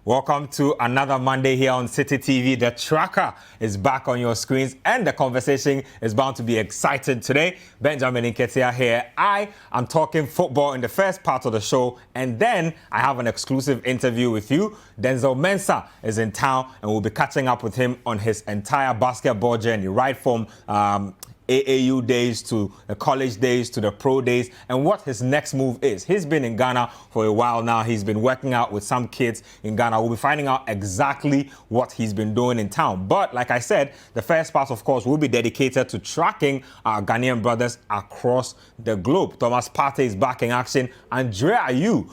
Welcome to another Monday here on City TV. The tracker is back on your screens and the conversation is bound to be exciting today. Benjamin Nketia here. I am talking football in the first part of the show, and then I have an exclusive interview with you. Denzel Mensah is in town and we'll be catching up with him on his entire basketball journey, right from AAU days to the college days to the pro days, and what his next move is. He's been in Ghana for a while now. He's been working out with some kids in Ghana. We'll be finding out exactly what he's been doing in town. But like I said, the first part, of course, will be dedicated to tracking our Ghanaian brothers across the globe. Thomas Partey is back in action. Andre Ayew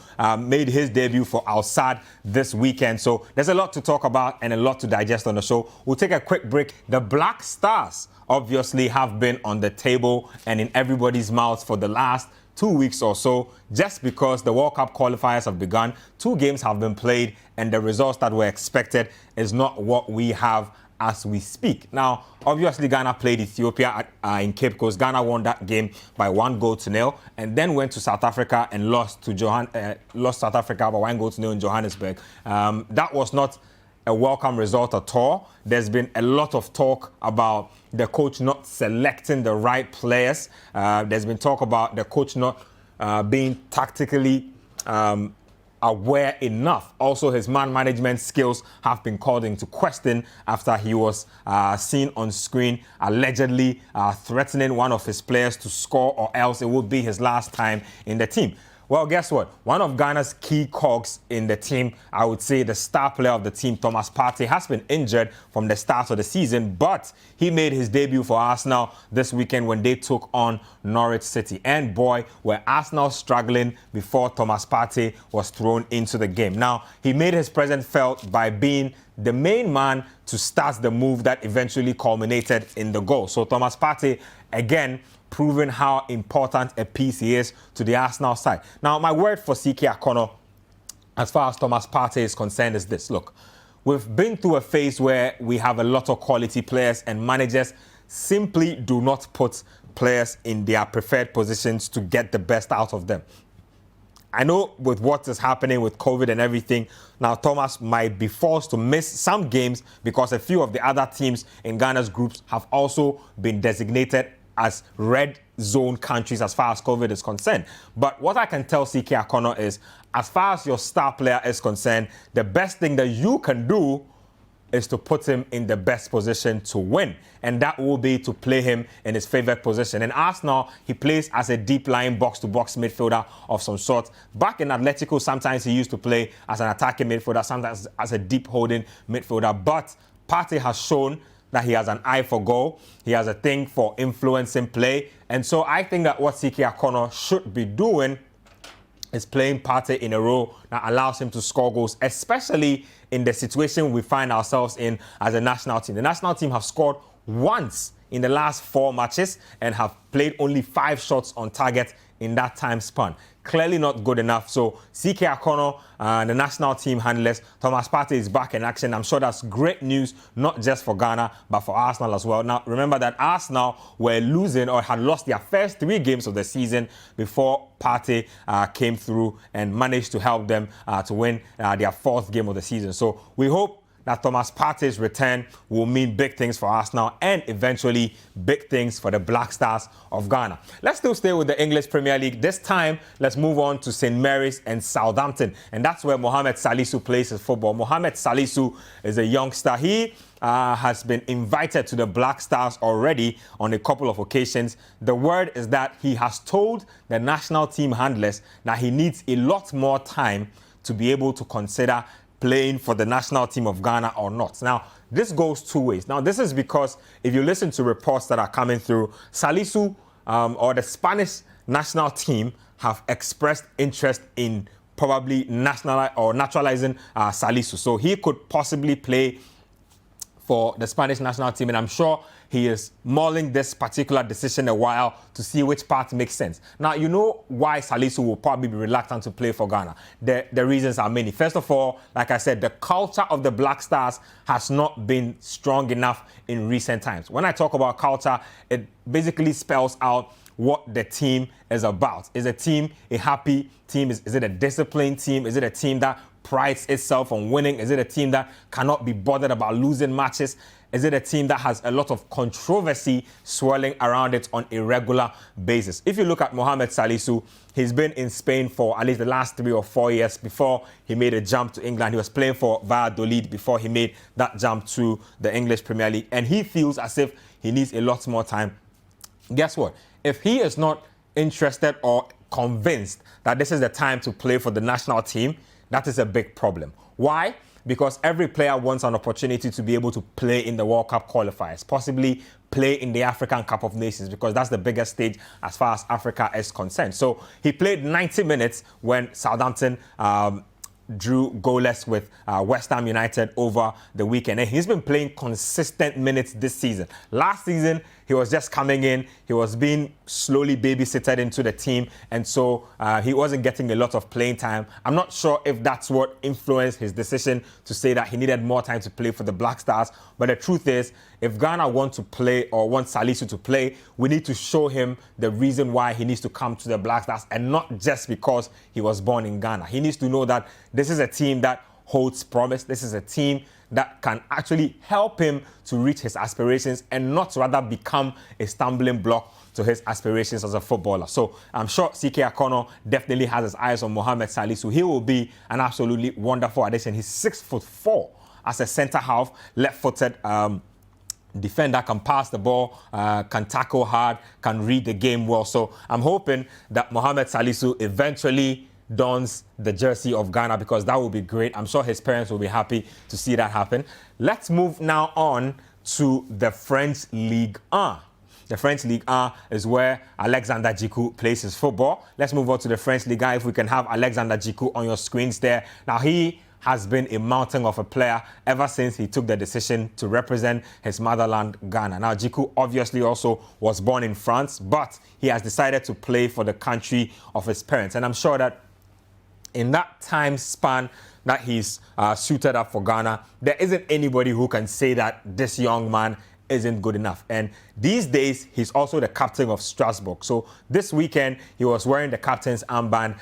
made his debut for Al Sadd this weekend. So there's a lot to talk about and a lot to digest on the show. We'll take a quick break. The Black Stars obviously have been on the table and in everybody's mouths for the last 2 weeks or so, just because the World Cup qualifiers have begun. 2 games have been played and the results that were expected is not what we have as we speak. Now, obviously, Ghana played Ethiopia in Cape Coast. Ghana won that game by 1-0 and then went to South Africa and lost South Africa by 1-0 in Johannesburg. That was not a welcome result at all. There's been a lot of talk about the coach not selecting the right players. There's been talk about the coach not being tactically aware enough. Also, his man management skills have been called into question after he was seen on screen allegedly threatening one of his players to score, or else it would be his last time in the team. Well, guess what? One of Ghana's key cogs in the team, I would say the star player of the team, Thomas Partey, has been injured from the start of the season, but he made his debut for Arsenal this weekend when they took on Norwich City. And boy, were Arsenal struggling before Thomas Partey was thrown into the game. Now, he made his presence felt by being the main man to start the move that eventually culminated in the goal. So Thomas Partey, again, proving how important a piece he is to the Arsenal side. Now, my word for CK Akono, as far as Thomas Partey is concerned, is this. Look, we've been through a phase where we have a lot of quality players and managers simply do not put players in their preferred positions to get the best out of them. I know with what is happening with COVID and everything, now Thomas might be forced to miss some games because a few of the other teams in Ghana's groups have also been designated as red zone countries as far as COVID is concerned. But what I can tell CK Akono is, as far as your star player is concerned, the best thing that you can do is to put him in the best position to win. And that will be to play him in his favorite position. In Arsenal, he plays as a deep-lying box-to-box midfielder of some sort. Back in Atletico, sometimes he used to play as an attacking midfielder, sometimes as a deep-holding midfielder. But Partey has shown that he has an eye for goal. He has a thing for influencing play. And so I think that what CK Akono should be doing is playing Partey in a role that allows him to score goals, especially in the situation we find ourselves in as a national team. The national team have scored once in the last 4 matches and have played only 5 shots on target in that time span. Clearly not good enough. So CK Akono and the national team handlers, Thomas Partey is back in action. I'm sure that's great news, not just for Ghana, but for Arsenal as well. Now, remember that Arsenal were losing or had lost their first 3 games of the season before Partey came through and managed to help them to win their 4th game of the season. So we hope that Thomas Partey's return will mean big things for Arsenal and eventually big things for the Black Stars of Ghana. Let's still stay with the English Premier League. This time, let's move on to St. Mary's and Southampton. And that's where Mohamed Salisu plays his football. Mohamed Salisu is a youngster. He has been invited to the Black Stars already on a couple of occasions. The word is that he has told the national team handlers that he needs a lot more time to be able to consider playing for the national team of Ghana or not. Now, this goes 2 ways. Now, this is because if you listen to reports that are coming through, Salisu or the Spanish national team have expressed interest in probably naturalizing Salisu. So he could possibly play for the Spanish national team, and I'm sure he is mulling this particular decision a while to see which part makes sense. Now, you know why Salisu will probably be reluctant to play for Ghana. The reasons are many. First of all, like I said, the culture of the Black Stars has not been strong enough in recent times. When I talk about culture, it basically spells out what the team is about. Is a team a happy team? Is it a disciplined team? Is it a team that prides itself on winning? Is it a team that cannot be bothered about losing matches? Is it a team that has a lot of controversy swirling around it on a regular basis? If you look at Mohamed Salisu, he's been in Spain for at least the last 3 or 4 years before he made a jump to England. He was playing for Valladolid before he made that jump to the English Premier League. And he feels as if he needs a lot more time. Guess what? If he is not interested or convinced that this is the time to play for the national team, that is a big problem. Why? Because every player wants an opportunity to be able to play in the World Cup qualifiers, possibly play in the African Cup of Nations, because that's the biggest stage as far as Africa is concerned. So he played 90 minutes when Southampton drew goalless with West Ham United over the weekend. And he's been playing consistent minutes this season. Last season, he was just coming in. He was being slowly babysitted into the team. And so he wasn't getting a lot of playing time. I'm not sure if that's what influenced his decision to say that he needed more time to play for the Black Stars. But the truth is, if Ghana want to play or want Salisu to play, we need to show him the reason why he needs to come to the Black Stars, and not just because he was born in Ghana. He needs to know that this is a team that holds promise. This is a team that can actually help him to reach his aspirations and not rather become a stumbling block to his aspirations as a footballer. So I'm sure CK Akono definitely has his eyes on Mohamed Salisu. He will be an absolutely wonderful addition. He's 6'4" as a centre half, left-footed defender, can pass the ball, can tackle hard, can read the game well. So I'm hoping that Mohamed Salisu eventually dons the jersey of Ghana, because that would be great. I'm sure his parents will be happy to see that happen. Let's move now on to the French Ligue 1. The French Ligue 1 is where Alexander Djikou plays his football. Let's move on to the French Ligue 1. If we can have Alexander Djikou on your screens there. Now, he has been a mountain of a player ever since he took the decision to represent his motherland, Ghana. Now, Djikou obviously also was born in France, but he has decided to play for the country of his parents. And I'm sure that in that time span that he's suited up for Ghana, there isn't anybody who can say that this young man isn't good enough. And these days, he's also the captain of Strasbourg. So this weekend, he was wearing the captain's armband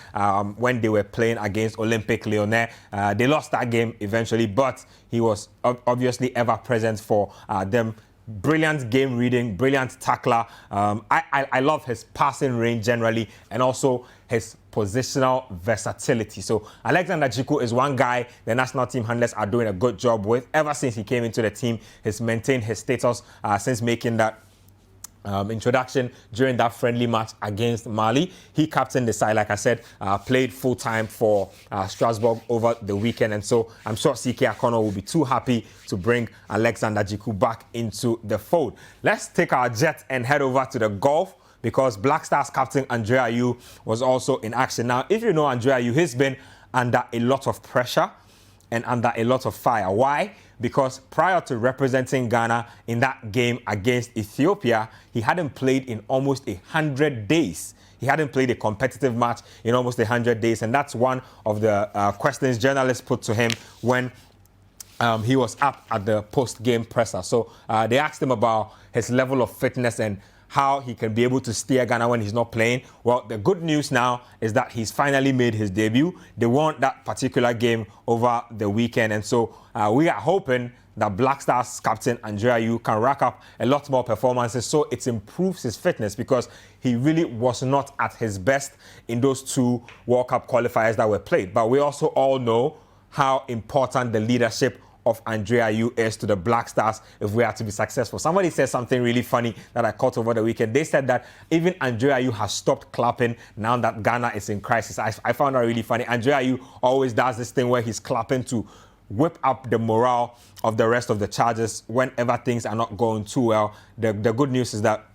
when they were playing against Olympique Lyonnais. They lost that game eventually, but he was obviously ever present for them. Brilliant game reading, brilliant tackler. I love his passing range generally, and also his positional versatility. So Alexander Djikou is one guy the national team handlers are doing a good job with. Ever since he came into the team, he's maintained his status since making that introduction during that friendly match against Mali. He captained the side, like I said, played full-time for Strasbourg over the weekend. And so I'm sure CK Akono will be too happy to bring Alexander Djikou back into the fold. Let's take our jet and head over to the Gulf, because Black Stars captain Andre Ayew was also in action. Now, if you know Andre Ayew, he's been under a lot of pressure and under a lot of fire. Why? Because prior to representing Ghana in that game against Ethiopia, he hadn't played in almost 100 days. He hadn't played a competitive match in almost 100 days. And that's one of the questions journalists put to him when he was up at the post-game presser. So they asked him about his level of fitness and how he can be able to steer Ghana when he's not playing. Well, the good news now is that he's finally made his debut. They won that particular game over the weekend. And so we are hoping that Black Stars captain Andre Ayew can rack up a lot more performances so it improves his fitness, because he really was not at his best in those 2 World Cup qualifiers that were played. But we also all know how important the leadership of Andre Ayew is to the Black Stars if we are to be successful. Somebody said something really funny that I caught over the weekend. They said that even Andre Ayew has stopped clapping now that Ghana is in crisis. I found that really funny. Andre Ayew always does this thing where he's clapping to whip up the morale of the rest of the Chargers whenever things are not going too well. The good news is that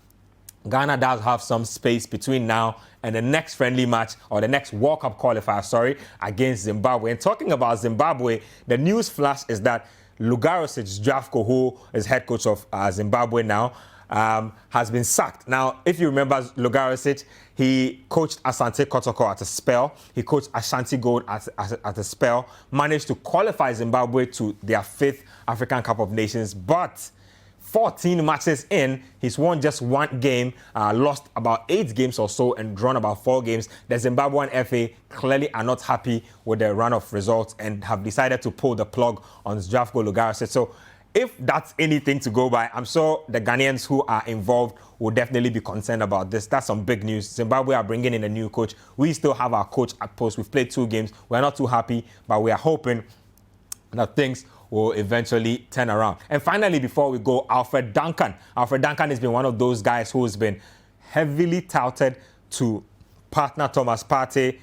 Ghana does have some space between now and the next friendly match, or the next World Cup qualifier, against Zimbabwe. And talking about Zimbabwe, the news flash is that Lugarosic Zdravko, who is head coach of Zimbabwe now, has been sacked. Now, if you remember Lugarosic, he coached Asante Kotoko at a spell. He coached Ashanti Gold at a spell, managed to qualify Zimbabwe to their 5th African Cup of Nations, but 14 matches in, he's won just one game, lost about 8 games or so, and drawn about 4 games. The Zimbabwean FA clearly are not happy with the run of results and have decided to pull the plug on Zdravko Lugaris. So if that's anything to go by, I'm sure the Ghanaians who are involved will definitely be concerned about this. That's some big news. Zimbabwe are bringing in a new coach. We still have our coach at post. We've played 2 games. We're not too happy, but we are hoping that things will eventually turn around. And finally, before we go, Alfred Duncan. Alfred Duncan has been one of those guys who's been heavily touted to partner Thomas Partey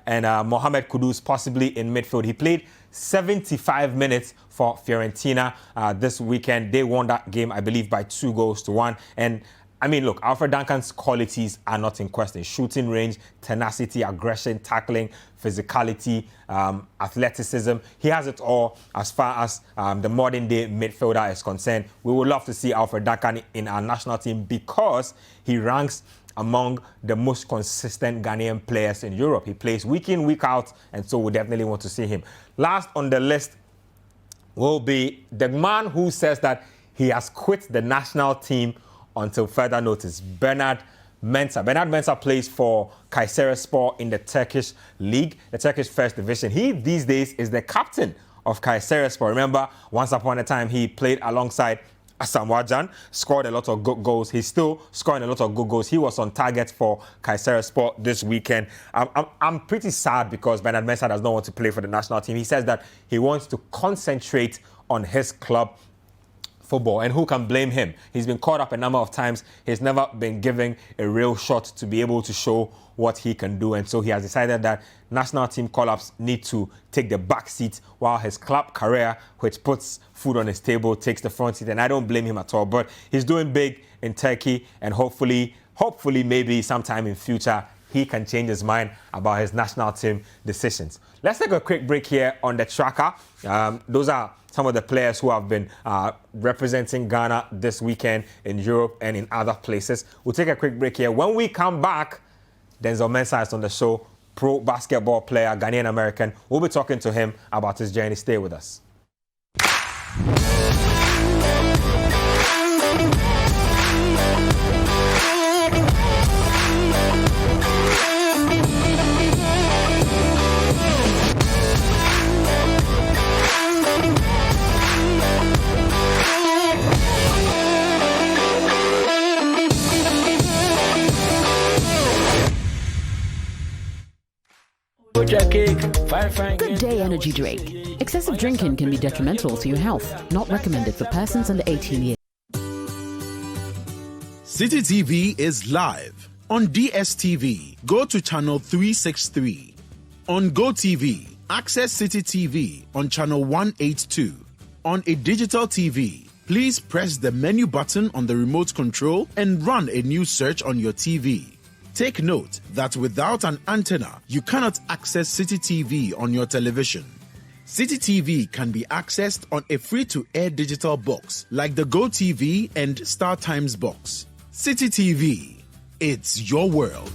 and Mohamed Kudus possibly in midfield. He played 75 minutes for Fiorentina this weekend. They won that game, I believe, by 2-1. And I mean, look, Alfred Duncan's qualities are not in question. Shooting range, tenacity, aggression, tackling, physicality, athleticism. He has it all as far as the modern-day midfielder is concerned. We would love to see Alfred Duncan in our national team because he ranks among the most consistent Ghanaian players in Europe. He plays week in, week out, and so we definitely want to see him. Last on the list will be the man who says that he has quit the national team until further notice, Bernard Mensah. Bernard Mensah plays for Kayserispor in the Turkish league, the Turkish first division. He, these days, is the captain of Kayserispor. Remember, once upon a time, he played alongside Asamoah Gyan, scored a lot of good goals. He's still scoring a lot of good goals. He was on target for Kayserispor this weekend. I'm pretty sad because Bernard Mensah does not want to play for the national team. He says that he wants to concentrate on his club football, and who can blame him? He's been caught up a number of times. He's never been given a real shot to be able to show what he can do, and so he has decided that national team call-ups need to take the back seat while his club career, which puts food on his table, takes the front seat, and I don't blame him at all. But he's doing big in Turkey, and hopefully maybe sometime in future he can change his mind about his national team decisions. Let's take a quick break here on the tracker. Those are some of the players who have been representing Ghana this weekend in Europe and in other places. We'll take a quick break here. When we come back, Denzel Mensah is on the show, pro basketball player, Ghanaian American. We'll be talking to him about his journey. Stay with us. Good day energy drink. Excessive drinking can be detrimental to your health. Not recommended for persons under 18 years. City TV is live. On DSTV, go to channel 363. On GoTV, access City TV on channel 182. On a digital TV, please press the menu button on the remote control and run a new search on your TV. Take note that without an antenna, you cannot access City TV on your television. City TV can be accessed on a free-to-air digital box like the GoTV and StarTimes box. City TV, it's your world.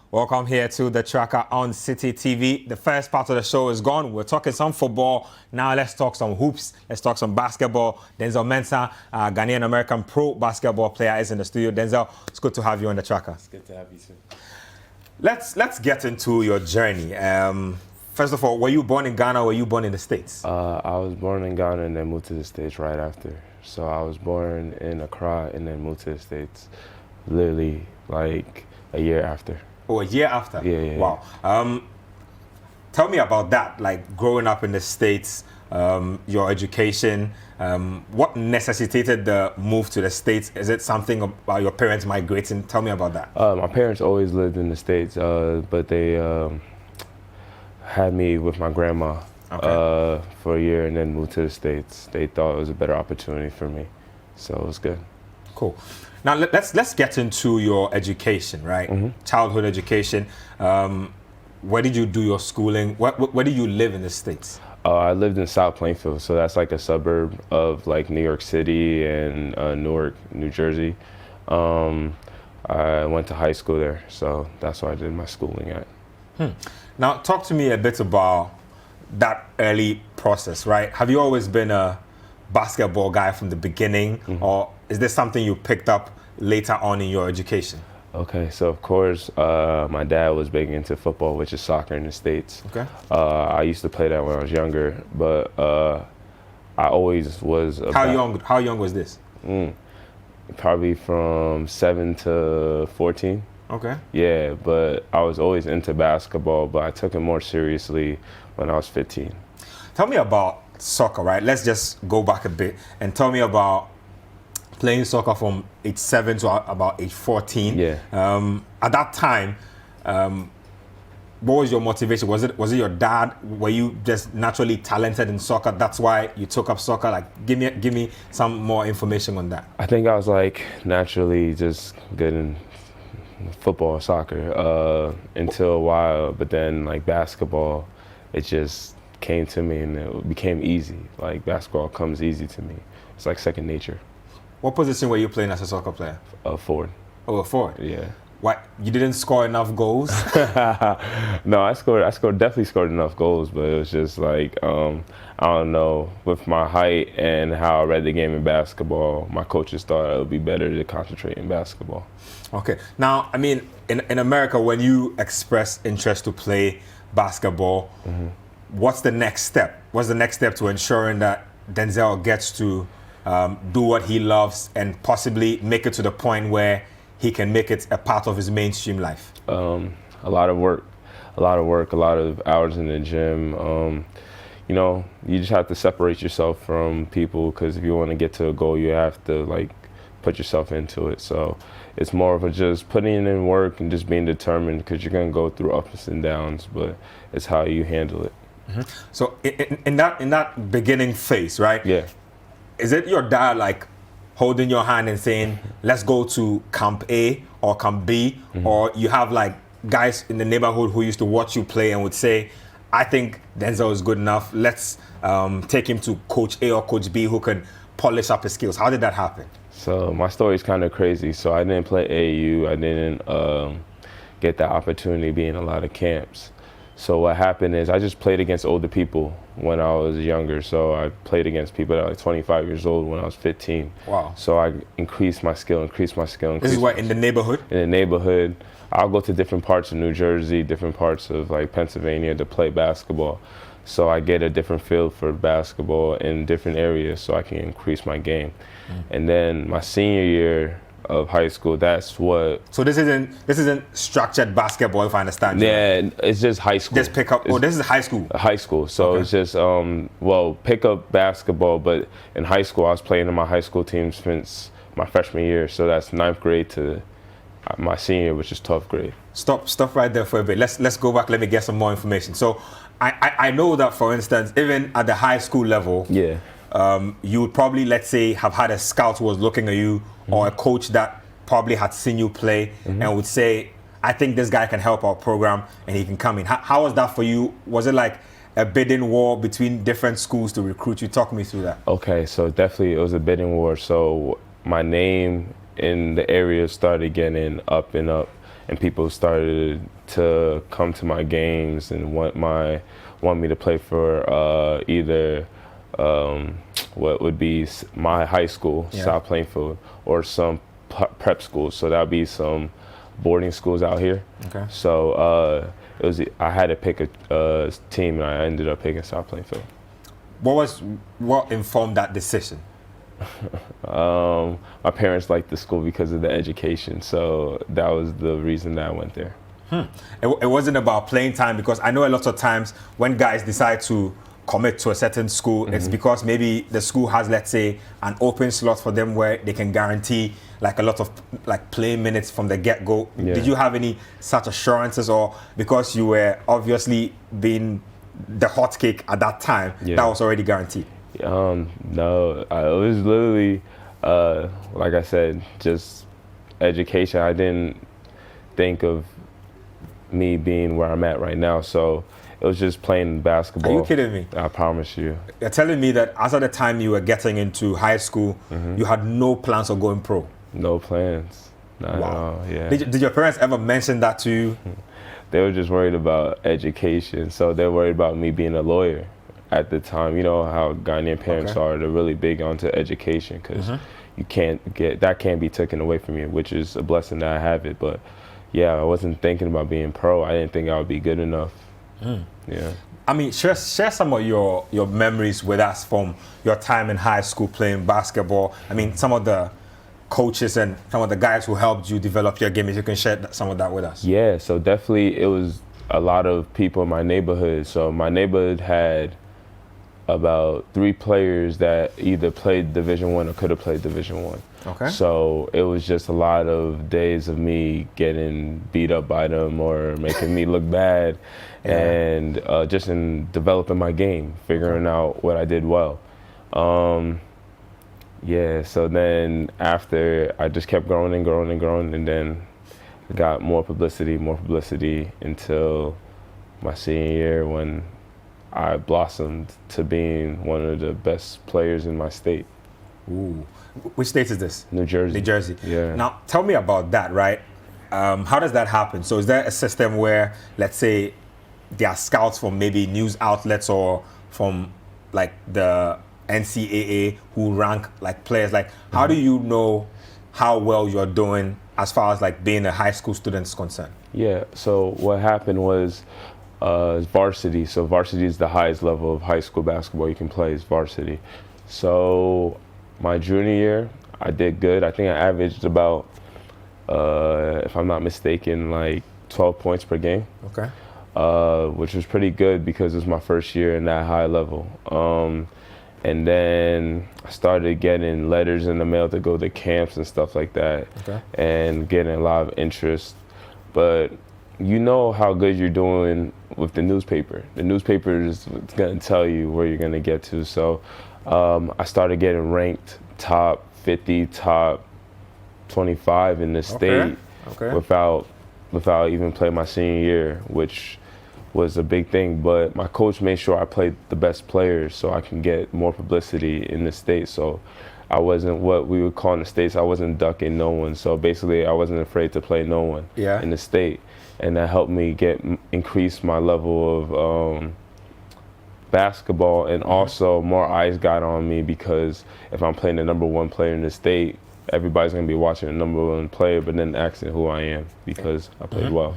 Welcome here to the tracker on City TV. The first part of the show is gone. We're talking some football. Now let's talk some hoops. Let's talk some basketball. Denzel Mensah, Ghanaian American pro basketball player, is in the studio. Denzel, it's good to have you on the tracker. It's good to have you too. Let's get into your journey. First of all, were you born in Ghana or were you born in the States? I was born in Ghana and then moved to the States right after. So I was born in Accra and then moved to the States literally like a year after. Oh, a year after? Yeah. Wow. Tell me about that, like growing up in the States, your education. What necessitated the move to the States? Is it something about your parents migrating? Tell me about that. My parents always lived in the States, but they had me with my grandma for a year and then moved to the States. They thought it was a better opportunity for me, so it was good. Cool. Now let's get into your education, right? Childhood education. Where did you do your schooling? Where did you live in the States? I lived in South Plainfield, so that's like a suburb of like New York City and Newark, New Jersey. I went to high school there, so that's where I did my schooling at. Now, talk to me a bit about that early process, right? Have you always been a basketball guy from the beginning, or is this something you picked up later on in your education? Okay, so of course, my dad was big into football, which is soccer in the States. Okay. I used to play that when I was younger, but I always was. How young was this? Probably from 7 to 14. Okay. Yeah, but I was always into basketball, but I took it more seriously when I was 15. Tell me about soccer, right? Let's just go back a bit and tell me about playing soccer from age 7 to about age 14. Yeah. At that time, what was your motivation? Was it your dad? Were you just naturally talented in soccer? That's why you took up soccer? Like, give me some more information on that. I think I was like naturally just good in football, soccer, until a while, but then like basketball, it just came to me and it became easy. Like basketball comes easy to me. It's like second nature. What position were you playing as a soccer player? Forward. Oh, a forward. Yeah. What, you didn't score enough goals? No, I definitely scored enough goals, but it was just like, I don't know, with my height and how I read the game in basketball, my coaches thought it would be better to concentrate in basketball. Okay. Now, I mean, in America, when you express interest to play basketball, what's the next step? What's the next step to ensuring that Denzel gets to do what he loves and possibly make it to the point where he can make it a part of his mainstream life? A lot of work, a lot of hours in the gym. You know, you just have to separate yourself from people, because if you want to get to a goal, you have to like put yourself into it. So it's more of a just putting in work and just being determined, because you're going to go through ups and downs, but it's how you handle it. So in that beginning phase, right? Yeah. Is it your dad like holding your hand and saying, let's go to Camp A or Camp B, or you have like guys in the neighborhood who used to watch you play and would say, I think Denzel is good enough, let's take him to Coach A or Coach B who can polish up his skills? How did that happen? So my story is kind of crazy. So I didn't play AAU. I didn't get the opportunity to be in a lot of camps. So what happened is I just played against older people when I was younger. So I played against people that were like 25 years old when I was 15. Wow. So I increased my skill. This is what, in the neighborhood? In the neighborhood. I'll go to different parts of New Jersey, different parts of like Pennsylvania to play basketball. So I get a different feel for basketball in different areas so I can increase my game. And then my senior year of high school, that's what. So this isn't structured basketball, if I understand. Yeah, it's just high school. Just pick up. This is high school. High school. So Okay. it's just pick up basketball. But in high school, I was playing in my high school team since my freshman year. So that's 9th grade to my senior, which is 12th grade. Stop right there for a bit. Let's go back. Let me get some more information. So I know that, for instance, even at the high school level, Yeah. You would probably, let's say, have had a scout who was looking at you, or a coach that probably had seen you play and would say, I think this guy can help our program and he can come in. How was that for you? Was it like a bidding war between different schools to recruit you? Talk me through that. Okay, so definitely it was a bidding war. So my name in the area started getting up and up, and people started to come to my games and want me to play for either what would be my high school, South Plainfield, or some prep schools. So that would be some boarding schools out here. Okay. So I had to pick a team, and I ended up picking South Plainfield. What informed that decision? My parents liked the school because of the education, so that was the reason that I went there. It wasn't about playing time, because I know a lot of times when guys decide to commit to a certain school, it's because maybe the school has, let's say, an open slot for them where they can guarantee like a lot of like play minutes from the get-go. Yeah. Did you have any such assurances, or because you were obviously being the hot cake at that time, that was already guaranteed? No, it was literally, like I said, just education. I didn't think of me being where I'm at right now, so it was just playing basketball. Are you kidding me? I promise you. You're telling me that as of the time you were getting into high school, you had no plans of going pro? No plans. Not at all, yeah. Did your parents ever mention that to you? They were just worried about education, so they're worried about me being a lawyer at the time. You know how Ghanaian parents are, they're really big onto education, because you can't be taken away from you, which is a blessing that I have it. But yeah, I wasn't thinking about being pro. I didn't think I would be good enough. Yeah. I mean, share some of your memories with us from your time in high school playing basketball. I mean, some of the coaches and some of the guys who helped you develop your game, if you can share some of that with us. Yeah, so definitely it was a lot of people in my neighborhood. So my neighborhood had about 3 players that either played Division I or could have played Division I. Okay. So it was just a lot of days of me getting beat up by them or making me look bad, and just in developing my game, figuring out what I did well. Yeah, so then after, I just kept growing and growing and growing, and then got more publicity until my senior year, when I blossomed to being one of the best players in my state. Ooh. Which state is this? New Jersey. New Jersey. Yeah. Now, tell me about that, right? How does that happen? So is there a system where, let's say, there are scouts from maybe news outlets or from like the NCAA who rank like players? Like, how do you know how well you're doing as far as like being a high school student is concerned? Yeah, so what happened was varsity. So varsity is the highest level of high school basketball you can play, is varsity. So my junior year, I did good. I think I averaged about, if I'm not mistaken, like 12 points per game. Okay. Which was pretty good because it was my first year in that high level. And then I started getting letters in the mail to go to camps and stuff like that, and getting a lot of interest. But you know how good you're doing with the newspaper. The newspaper is going to tell you where you're going to get to. So I started getting ranked top 50, top 25 in the state without even playing my senior year, which was a big thing. But my coach made sure I played the best players so I can get more publicity in the state. So I wasn't, what we would call in the States, I wasn't ducking no one. So basically I wasn't afraid to play no one in the state. And that helped me increase my level of basketball, and also more eyes got on me, because if I'm playing the #1 player in the state, everybody's going to be watching the #1 player, but then asking who I am because I played well.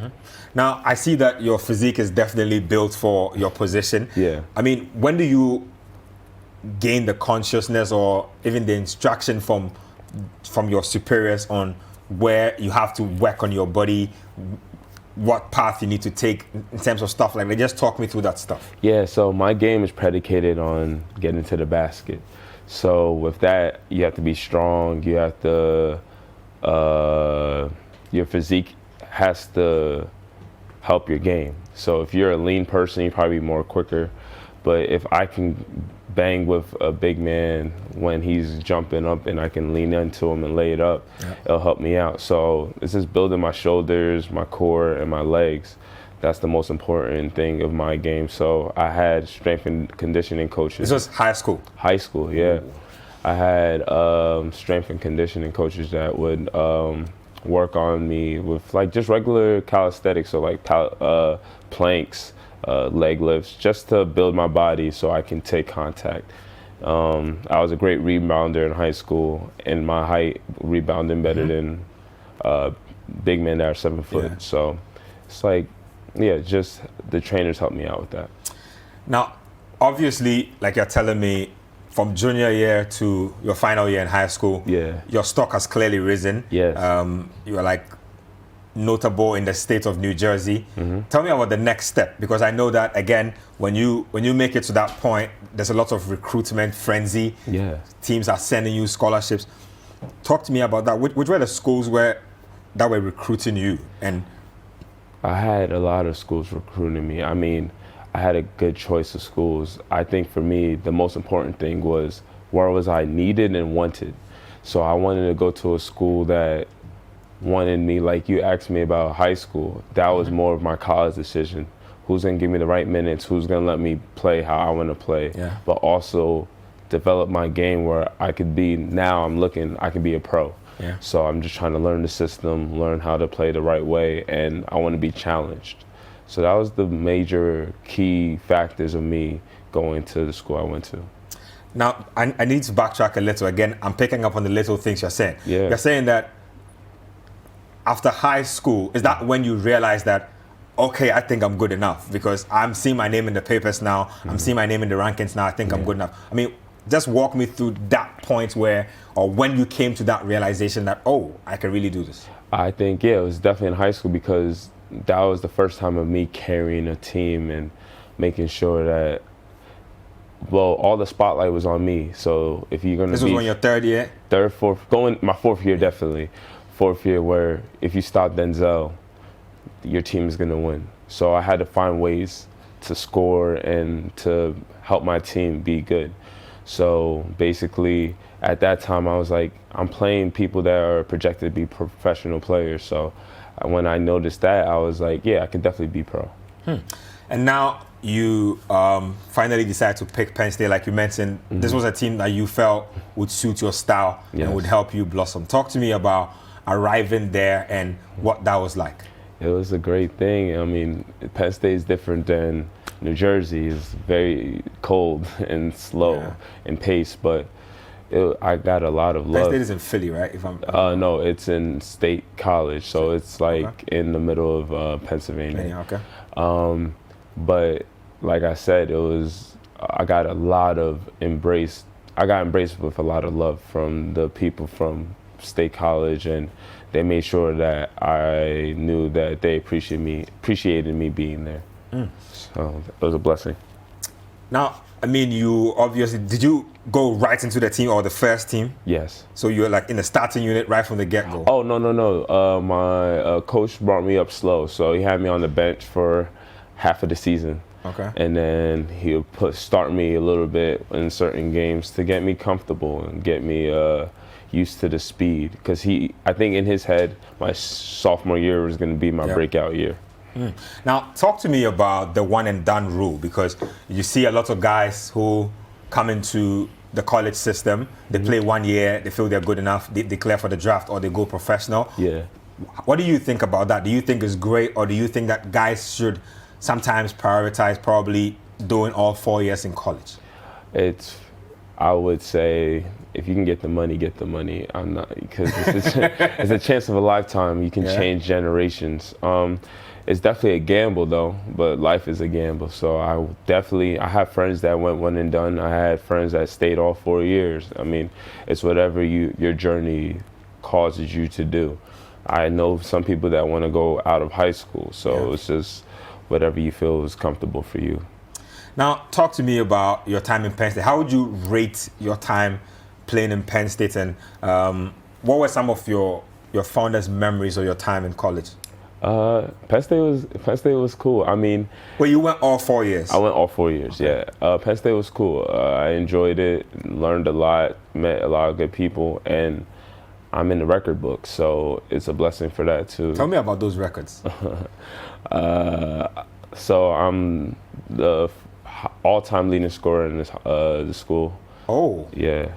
Now, I see that your physique is definitely built for your position. Yeah. I mean, when do you gain the consciousness or even the instruction from your superiors on where you have to work on your body, what path you need to take in terms of stuff like that? Just talk me through that stuff. Yeah, so my game is predicated on getting to the basket. So with that, you have to be strong. You have to, your physique has to help your game. So if you're a lean person, you're probably more quicker. But if I can bang with a big man when he's jumping up and I can lean into him and lay it up, it'll help me out. So it's just building my shoulders, my core, and my legs. That's the most important thing of my game. So I had strength and conditioning coaches. This was high school? High school, yeah. Ooh. I had strength and conditioning coaches that would work on me with like just regular calisthenics, so like planks, leg lifts, just to build my body so I can take contact. I was a great rebounder in high school, and my height rebounding better than big men that are 7 foot. Yeah. So it's like, yeah, just the trainers helped me out with that. Now, obviously, like you're telling me, from junior year to your final year in high school, your stock has clearly risen. Yes. You are like notable in the state of New Jersey. Tell me about the next step, because I know that again, when you make it to that point, there's a lot of recruitment frenzy. Yeah. Teams are sending you scholarships. Talk to me about that. Which were the schools that were recruiting you? And I had a lot of schools recruiting me. I mean, I had a good choice of schools. I think for me, the most important thing was where was I needed and wanted. So I wanted to go to a school that wanted me, like you asked me about high school. That was more of my college decision. Who's gonna give me the right minutes? Who's gonna let me play how I wanna play? Yeah. But also develop my game where I could be, now I'm looking, I can be a pro. Yeah. So I'm just trying to learn the system, learn how to play the right way, and I wanna be challenged. So that was the major key factors of me going to the school I went to. Now, I need to backtrack a little. Again, I'm picking up on the little things you're saying. Yeah. You're saying that after high school, is that when you realize that, okay, I think I'm good enough? Because I'm seeing my name in the papers now. I'm seeing my name in the rankings now. I think I'm good enough. I mean, just walk me through that point where, or when you came to that realization that, oh, I can really do this. I think, yeah, it was definitely in high school because that was the first time of me carrying a team and making sure that, well, all the spotlight was on me. So if you're going to This was when your third year? Third, fourth, my fourth year, definitely. Fourth year where if you stop Denzel, your team is going to win. So I had to find ways to score and to help my team be good. So basically, at that time, I was like, I'm playing people that are projected to be professional players. So when I noticed that, I was like, yeah, I can definitely be pro. And now you finally decided to pick Penn State. Like you mentioned, this was a team that you felt would suit your style and would help you blossom. Talk to me about arriving there and what that was like. It was a great thing. I mean, Penn State is different than New Jersey. It's very cold and slow in pace, but I got a lot of love. Penn State is in Philly, right? If I'm no, it's in State College, so it's like in the middle of Pennsylvania. Okay. But like I said, I got embraced with a lot of love from the people from State College, and they made sure that I knew that they appreciated me being there. So it was a blessing. Now, I mean, you obviously, did you go right into the team or the first team? Yes. So you were like in the starting unit right from the get-go? Oh, no. My coach brought me up slow, so he had me on the bench for half of the season. Okay. And then he'll start me a little bit in certain games to get me comfortable and get me used to the speed. Because I think in his head, my sophomore year was going to be my breakout year. Now, talk to me about the one and done rule, because you see a lot of guys who come into the college system, they play 1 year, they feel they're good enough, they declare for the draft or they go professional. Yeah. What do you think about that? Do you think it's great, or do you think that guys should sometimes prioritize probably doing all 4 years in college? I would say, if you can get the money, get the money. I'm not, because it's a chance of a lifetime. You can change generations. It's definitely a gamble though, but life is a gamble. So I have friends that went one and done. I had friends that stayed all 4 years. I mean, it's whatever your journey causes you to do. I know some people that want to go out of high school, so it's just whatever you feel is comfortable for you. Now, talk to me about your time in Penn State. How would you rate your time playing in Penn State, and what were some of your fondest memories of your time in college? Penn State was cool. I mean, well, you went all 4 years. I went all 4 years. Okay. Yeah. Penn State was cool. I enjoyed it, learned a lot, met a lot of good people, and I'm in the record book, so it's a blessing for that too. Tell me about those records. So I'm the all-time leading scorer in the school. Oh. Yeah.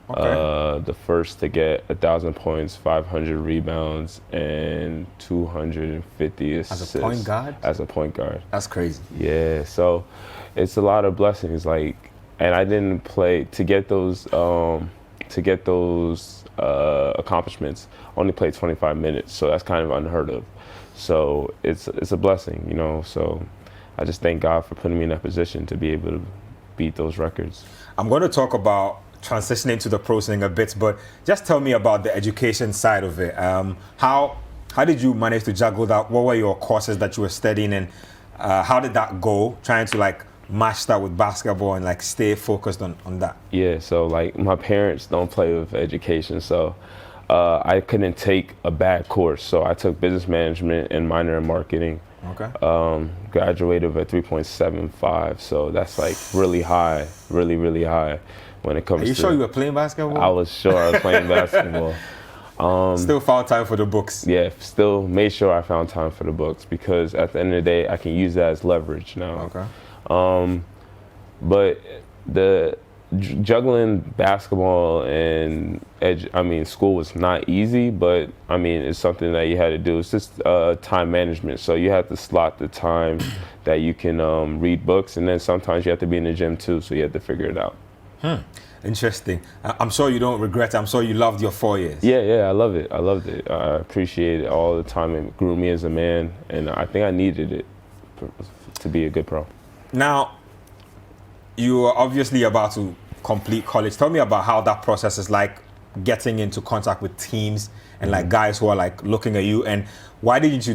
Okay. The first to get 1,000 points, 500 rebounds, and 250 assists. As a point guard? As a point guard. That's crazy. Yeah, so it's a lot of blessings. And I didn't play to get those accomplishments. I only played 25 minutes, so that's kind of unheard of. So it's a blessing, you know. So I just thank God for putting me in that position to be able to beat those records. I'm going to talk about transitioning to the pro swing a bit, but just tell me about the education side of it. How did you manage to juggle that? What were your courses that you were studying, and how did that go, trying to match that with basketball and stay focused on that? Yeah, so my parents don't play with education, so I couldn't take a bad course. So I took business management and minor in marketing, Okay. Graduated with a 3.75, so that's like really high, really high when it comes to... Are you sure you were playing basketball? I was sure I was playing basketball. Still found time for the books. Yeah, still made sure I found time for the books because at the end of the day, I can use that as leverage now. Okay. But the juggling basketball and school was not easy, but I mean, it's something that you had to do. It's just time management. So you have to slot the time that you can read books, and then sometimes you have to be in the gym too, so you have to figure it out. Interesting. I'm sure you don't regret it. I'm sure you loved your 4 years. Yeah, I love it. I loved it. I appreciate it all the time. It grew me as a man, and I think I needed it to be a good pro. Now, you are obviously about to complete college. Tell me about how that process is like, getting into contact with teams and like guys who are like looking at you. And why did you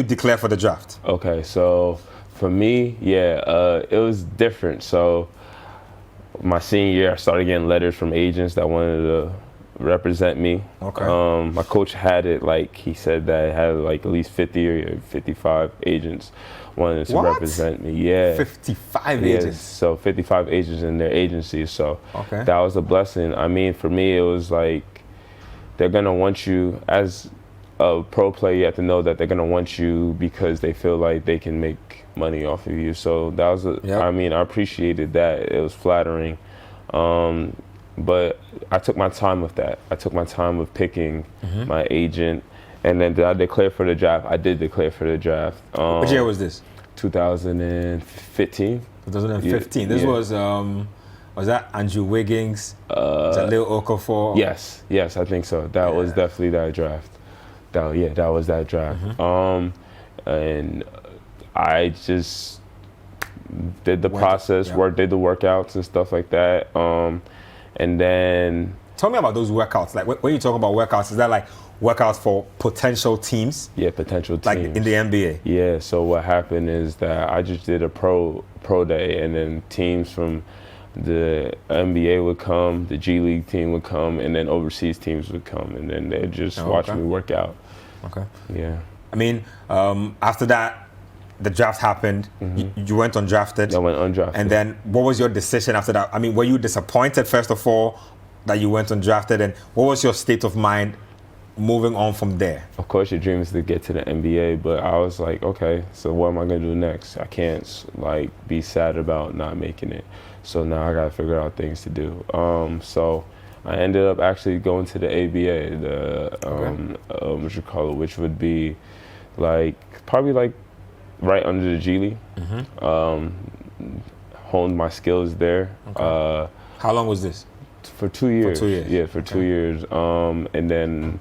declare for the draft? Okay, so for me, it was different. So my senior year, I started getting letters from agents that wanted to represent me. Okay. My coach had it like, he said that it had like at least 50 or 55 agents wanted to represent me. Yeah. 55 yes. agents? So 55 agents in their agencies. So okay. That was a blessing. I mean, for me, it was like, they're going to want you as a pro player. You have to know that they're going to want you because they feel like they can make money off of you. So that was I mean, I appreciated that. It was flattering. But I took my time with that. I took my time with picking my agent. And then did I declare for the draft? I did declare for the draft. What year was this? 2015. 2015. This was that Andrew Wiggins? Was that Lil Okafor? Yes, I think so. That was definitely that draft. That was that draft. And I just did the process, did the workouts and stuff like that. And then... Tell me about those workouts. Like when you talk about workouts, is that like workouts for potential teams? Yeah, potential teams. Like in the NBA? Yeah, so what happened is that I just did a pro day, and then teams from the NBA would come, the G League team would come, and then overseas teams would come, and then they'd just watch me work out. Okay. Yeah. I mean, after that, the draft happened. You went undrafted. I went undrafted. And then what was your decision after that? I mean, were you disappointed, first of all, that you went undrafted? And what was your state of mind moving on from there? Of course, your dream is to get to the NBA, but I was like, okay, so what am I going to do next? I can't, like, be sad about not making it. So now I got to figure out things to do. So I ended up actually going to the ABA, which would be, like, probably, like, right under the G League. Honed my skills there. Okay. How long was this? For 2 years. For 2 years. Yeah, for 2 years. And then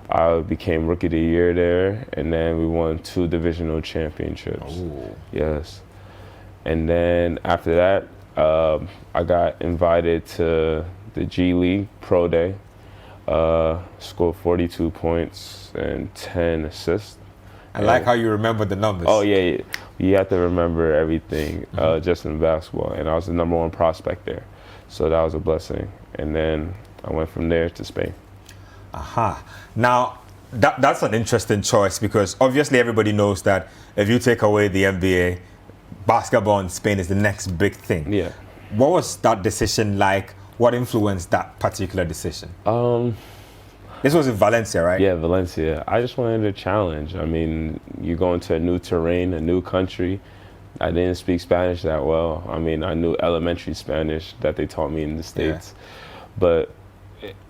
I became Rookie of the Year there, and then we won 2 divisional championships. Ooh. Yes. And then after that, I got invited to the G League Pro Day. Scored 42 points and 10 assists. I like how you remember the numbers. Oh, yeah. You have to remember everything just in basketball. And I was the #1 prospect there. So that was a blessing. And then I went from there to Spain. Now, that's an interesting choice because obviously everybody knows that if you take away the NBA, basketball in Spain is the next big thing. Yeah. What was that decision like? What influenced that particular decision? This was in Valencia, right? Yeah, Valencia. I just wanted a challenge. I mean, you're going to a new terrain, a new country. I didn't speak Spanish that well. I mean, I knew elementary Spanish that they taught me in the States. But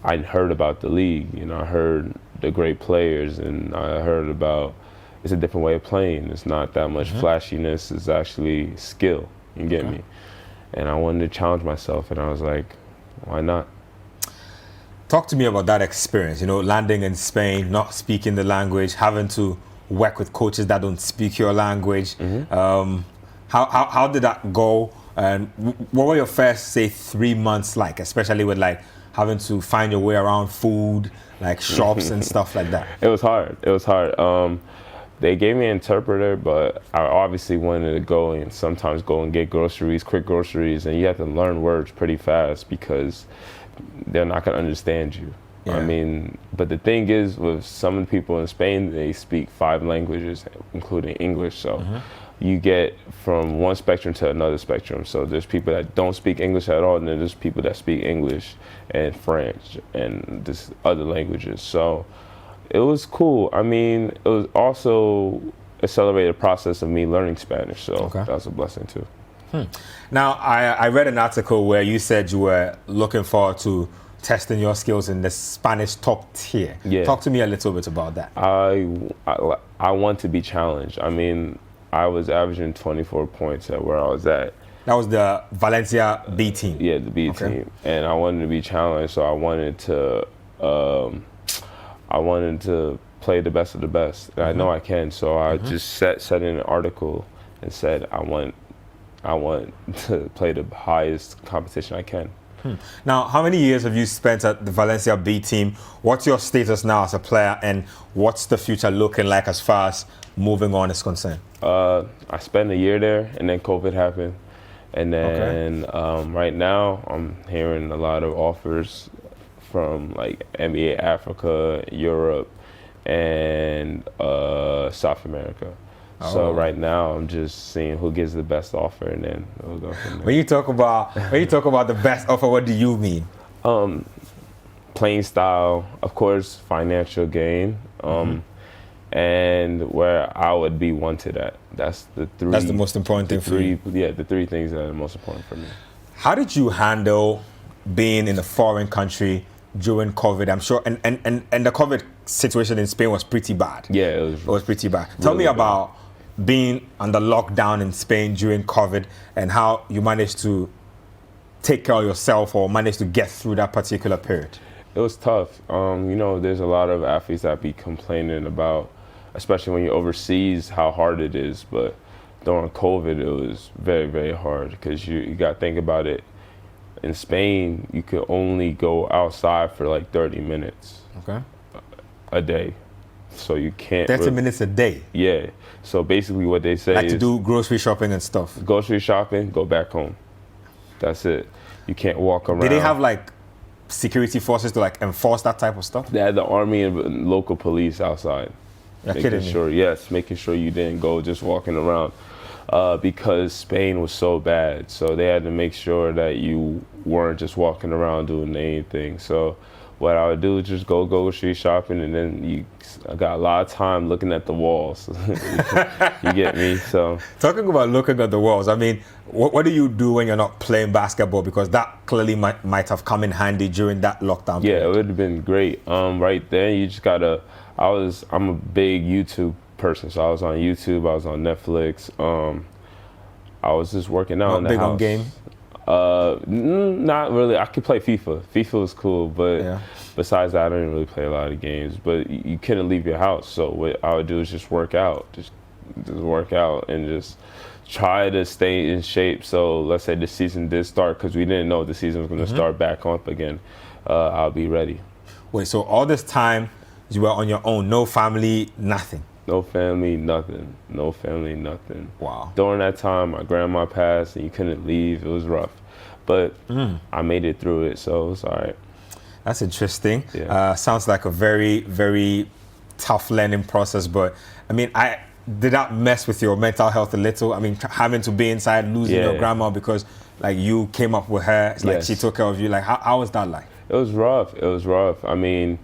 I heard about the league. You know, I heard the great players, and I heard about it's a different way of playing. It's not that much flashiness. It's actually skill. You get me? And I wanted to challenge myself, and I was like, why not? Talk to me about that experience, you know, landing in Spain, not speaking the language, having to work with coaches that don't speak your language. How did that go? And what were your first, say, 3 months like, especially with like having to find your way around food, like shops and stuff like that? It was hard. They gave me an interpreter, but I obviously wanted to go and get groceries, quick groceries, and you have to learn words pretty fast because they're not going to understand you. Yeah. I mean, but the thing is, with some of the people in Spain, they speak 5 languages, including English. So you get from one spectrum to another spectrum. So there's people that don't speak English at all, and then there's people that speak English and French and just other languages. So it was cool. I mean, it was also accelerated the process of me learning Spanish. So that was a blessing too. Now, I read an article where you said you were looking forward to testing your skills in the Spanish top tier. Yeah. Talk to me a little bit about that. I want to be challenged. I mean, I was averaging 24 points at where I was at. That was the Valencia B team. Yeah, the B team, and I wanted to be challenged. So I wanted to play the best of the best. And I know I can. So I just set in an article and said I want to play the highest competition I can. Now, how many years have you spent at the Valencia B team? What's your status now as a player, and what's the future looking like as far as moving on is concerned? I spent a year there, and then COVID happened. And then right now, I'm hearing a lot of offers from like NBA Africa, Europe, and South America. So right now, I'm just seeing who gives the best offer, and then we'll go from there. When you talk about the best offer, what do you mean? Playing style, of course, financial gain, and where I would be wanted at. That's the three. That's the most important thing for you. Yeah, the 3 things that are the most important for me. How did you handle being in a foreign country during COVID? I'm sure, and the COVID situation in Spain was pretty bad. Yeah, it was pretty bad. Tell me about being under lockdown in Spain during COVID and how you managed to take care of yourself or managed to get through that particular period. It was tough. You know, there's a lot of athletes that be complaining about, especially when you're overseas, how hard it is. But during COVID, it was very, very hard because you got to think about it. In Spain, you could only go outside for like 30 minutes a day. So you can't 30 minutes a day? Yeah. So basically what they say is... to do grocery shopping and stuff? Grocery shopping, go back home. That's it. You can't walk around. Did they have like security forces to like enforce that type of stuff? They had the army and local police outside. Making sure you didn't go just walking around. Because Spain was so bad. So they had to make sure that you weren't just walking around doing anything. So what I would do is just go grocery shopping, and then I got a lot of time looking at the walls. You get me? So talking about looking at the walls, I mean, what do you do when you're not playing basketball? Because that clearly might have come in handy during that lockdown period. Yeah, it would have been great. Right there, you just gotta. I'm a big YouTube person, so I was on YouTube, I was on Netflix. I was just working out in the house. Big on game? Not really. I could play FIFA. FIFA was cool, but besides that, I didn't really play a lot of games. But you couldn't leave your house, so what I would do is just work out, just work out, and just try to stay in shape. So let's say the season did start, because we didn't know the season was going to start back up again. I'll be ready. Wait, so all this time you were on your own, no family, nothing? No family, nothing. No family, nothing. Wow. During that time, my grandma passed, and you couldn't leave. It was rough. But I made it through it, so it was all right. That's interesting. Yeah. Sounds like a very, very tough learning process. But, I mean, did that mess with your mental health a little? I mean, having to be inside, losing your grandma because, like, you came up with her. It's like she took care of you. Like, how was that like? It was rough. It was rough. I mean,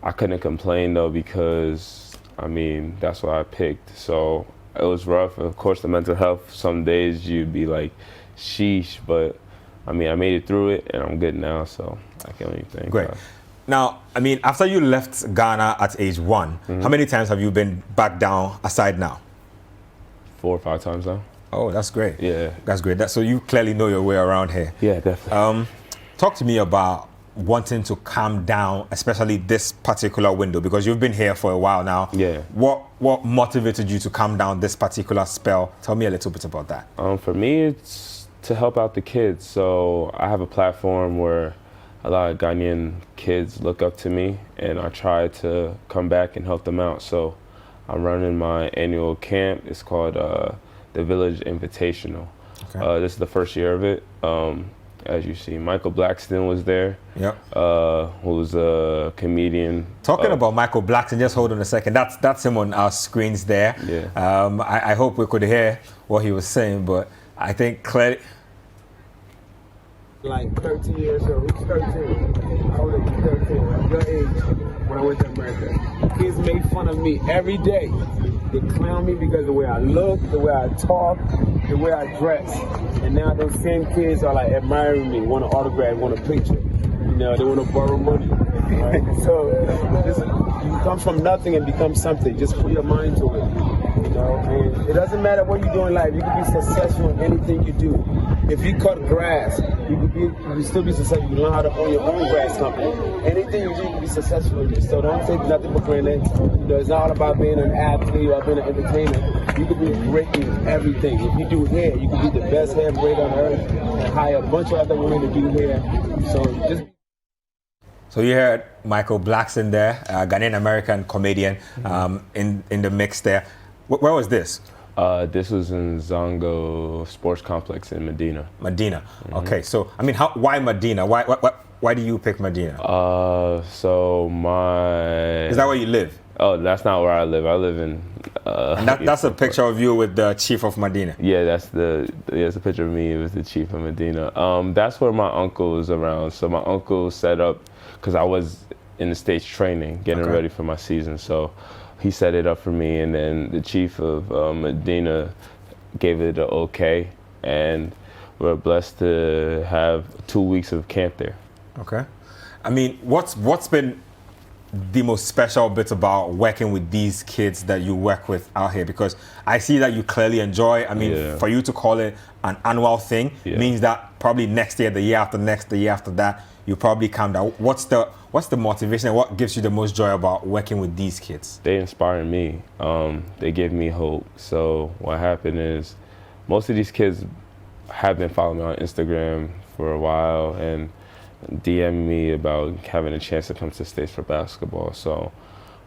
I couldn't complain, though, because, I mean, that's what I picked. So it was rough. Of course, the mental health, some days you'd be like, sheesh. But, I mean, I made it through it, and I'm good now, so I can't even think. Great. Now, I mean, after you left Ghana at age 1, how many times have you been back down aside now? 4 or 5 times now. Oh, that's great. Yeah. That's great. So you clearly know your way around here. Yeah, definitely. Talk to me about wanting to calm down, especially this particular window, because you've been here for a while now. Yeah. What motivated you to calm down this particular spell? Tell me a little bit about that. For me, it's to help out the kids. So I have a platform where a lot of Ghanaian kids look up to me, and I try to come back and help them out. So I'm running my annual camp. It's called the Village Invitational. Okay. This is the first year of it. as you see. Michael Blackston was there. Yep. Who's a comedian. Talking about Michael Blackston, just hold on a second. That's him on our screens there. Yeah. I hope we could hear what he was saying, but I think clearly. Like 13 years old. Who's 13? I was 13, like your age, when I went to America. Kids made fun of me every day. They clown me because of the way I look, the way I talk, the way I dress. And now those same kids are like admiring me, want an autograph, want a picture. You know, they want to borrow money. Right? So you come from nothing and become something. Just put your mind to it. You know, and it doesn't matter what you do in life. You can be successful in anything you do. If you cut grass, you can still be successful. You learn how to own your own grass company. Anything you do, you can be successful in. So don't take nothing for granted. You know, it's not all about being an athlete or being an entertainer. You can be great in everything. If you do hair, you can be the best hair braid on earth and hire a bunch of other women to do hair. So you heard Michael Blackston there, Ghanaian American comedian, in the mix there. Where was this? This was in Zongo Sports Complex in Medina. Medina. Okay, so I mean, why Medina? Why do you pick Medina? So my. Is that where you live? Oh, that's not where I live. I live in. And that's a picture of you with the chief of Medina. Yeah, that's a picture of me with the chief of Medina. That's where my uncle is around. So my uncle set up, because I was in the States training, getting ready for my season. So he set it up for me, and then the chief of Medina gave it an okay, and we're blessed to have 2 weeks of camp there. Okay. I mean, what's been the most special bit about working with these kids that you work with out here? Because I see that you clearly enjoy. I mean, for you to call it an annual thing means that probably next year, the year after next, the year after that, you probably come down. What's the motivation and what gives you the most joy about working with these kids? They inspire me. They give me hope. So what happened is most of these kids have been following me on Instagram for a while and DM me about having a chance to come to the States for basketball. So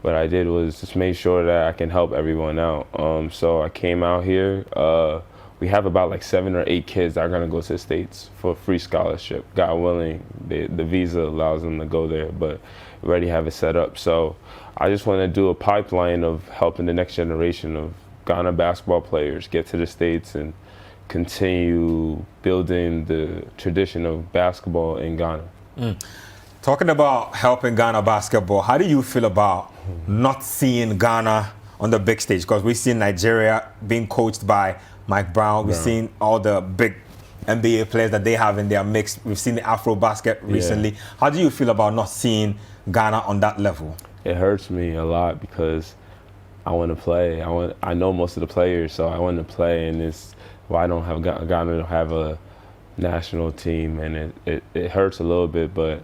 what I did was just make sure that I can help everyone out. So I came out here. We have about like 7 or 8 kids that are gonna go to the States for a free scholarship. God willing, the visa allows them to go there, but we already have it set up. So I just wanna do a pipeline of helping the next generation of Ghana basketball players get to the States and continue building the tradition of basketball in Ghana. Talking about helping Ghana basketball, how do you feel about not seeing Ghana on the big stage? Because we've seen Nigeria being coached by Mike Brown. We've seen all the big NBA players that they have in their mix. We've seen the Afro basket recently. How do you feel about not seeing Ghana on that level? It hurts me a lot because I want to play. I know most of the players, so I want to play, and it's why I don't have Ghana to have a national team, and it hurts a little bit, but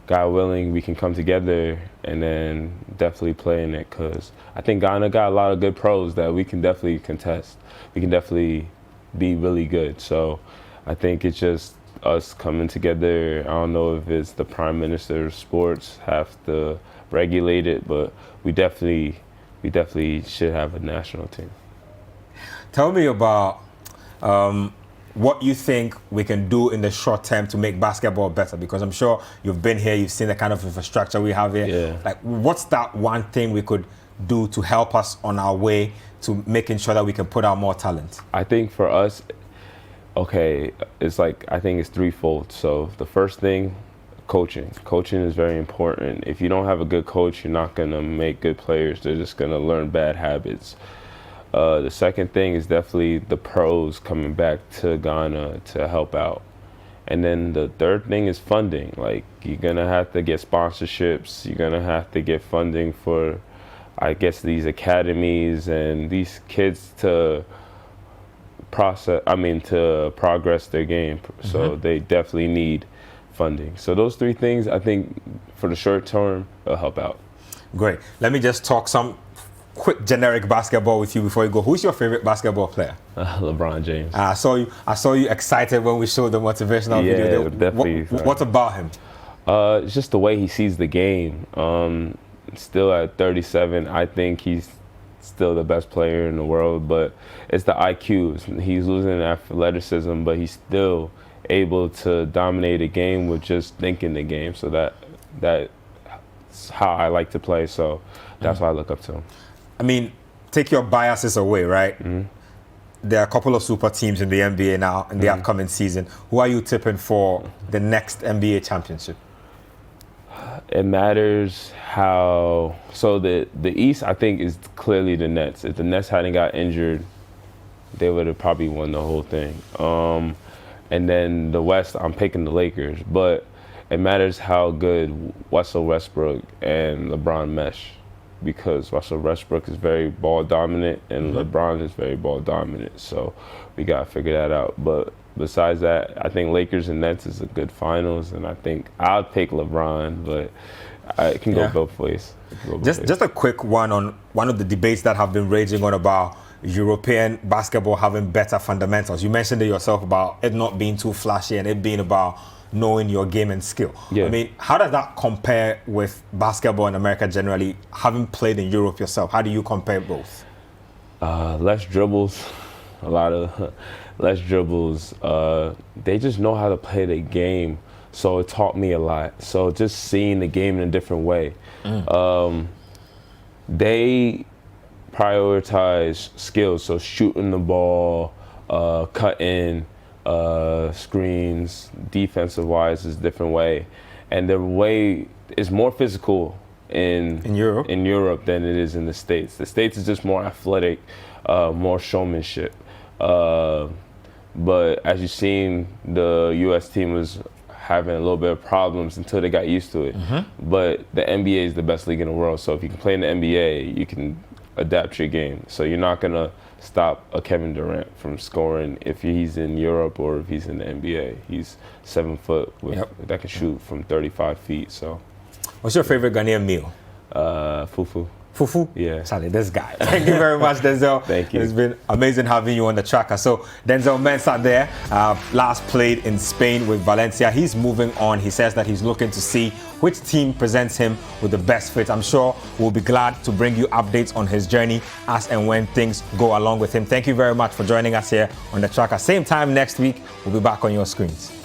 God willing, we can come together and then definitely play in it, because I think Ghana got a lot of good pros that we can definitely contest. We can definitely be really good. So I think it's just us coming together. I don't know if it's the Prime Minister of Sports have to regulate it, but we definitely should have a national team. Tell me about what you think we can do in the short term to make basketball better, because I'm sure you've been here, you've seen the kind of infrastructure we have here. Yeah. Like, what's that one thing we could do to help us on our way to making sure that we can put out more talent? I think for us, it's like, I think it's threefold. So the first thing, coaching. Coaching is very important. If you don't have a good coach, you're not gonna make good players. They're just gonna learn bad habits. The second thing is definitely the pros coming back to Ghana to help out. And then the third thing is funding. Like, you're gonna have to get sponsorships. You're gonna have to get funding for, I guess, these academies and these kids to progress their game. So they definitely need funding. So those three things, I think, for the short term, will help out. Great. Let me just talk some quick generic basketball with you before you go. Who's your favorite basketball player? LeBron James. I saw you excited when we showed the motivational video. Definitely. What about him? It's just the way he sees the game. Still at 37, I think he's still the best player in the world, but it's the IQ. He's losing athleticism, but he still able to dominate a game with just thinking the game. So that's how I like to play. So that's why I look up to him. I mean, take your biases away, right? There are a couple of super teams in the NBA now in the upcoming season. Who are you tipping for the next NBA championship? It matters how. So the East, I think, is clearly the Nets. If the Nets hadn't got injured, they would have probably won the whole thing. And then the West, I'm picking the Lakers. But it matters how good Russell Westbrook and LeBron mesh, because Russell Westbrook is very ball dominant and LeBron is very ball dominant. So we got to figure that out. But besides that, I think Lakers and Nets is a good finals, and I think I'll pick LeBron, but it can go both ways. Just a quick one on one of the debates that have been raging on about European basketball having better fundamentals. You mentioned it yourself about it not being too flashy and it being about knowing your game and skill. Yeah. I mean, how does that compare with basketball in America generally, having played in Europe yourself? How do you compare both? Less dribbles, a lot of less dribbles. They just know how to play the game, so it taught me a lot. So just seeing the game in a different way. They prioritize skills, so shooting the ball, cutting, screens, defensive wise is a different way, and the way is more physical in Europe than it is in the States. The States is just more athletic, more showmanship. But as you've seen, the U.S. team was having a little bit of problems until they got used to it. But the NBA is the best league in the world, so if you can play in the NBA, you can adapt your game. So you're not gonna stop a Kevin Durant from scoring if he's in Europe or if he's in the NBA. He's 7 foot that can shoot from 35 feet. So, what's your favorite Ghanaian meal? Fufu. Fufu? Yeah. Charlie, this guy. Thank you very much, Denzel. Thank you. It's been amazing having you on the tracker. So, Denzel Mensah there, last played in Spain with Valencia. He's moving on. He says that he's looking to see which team presents him with the best fit. I'm sure we'll be glad to bring you updates on his journey as and when things go along with him. Thank you very much for joining us here on the tracker. Same time next week, we'll be back on your screens.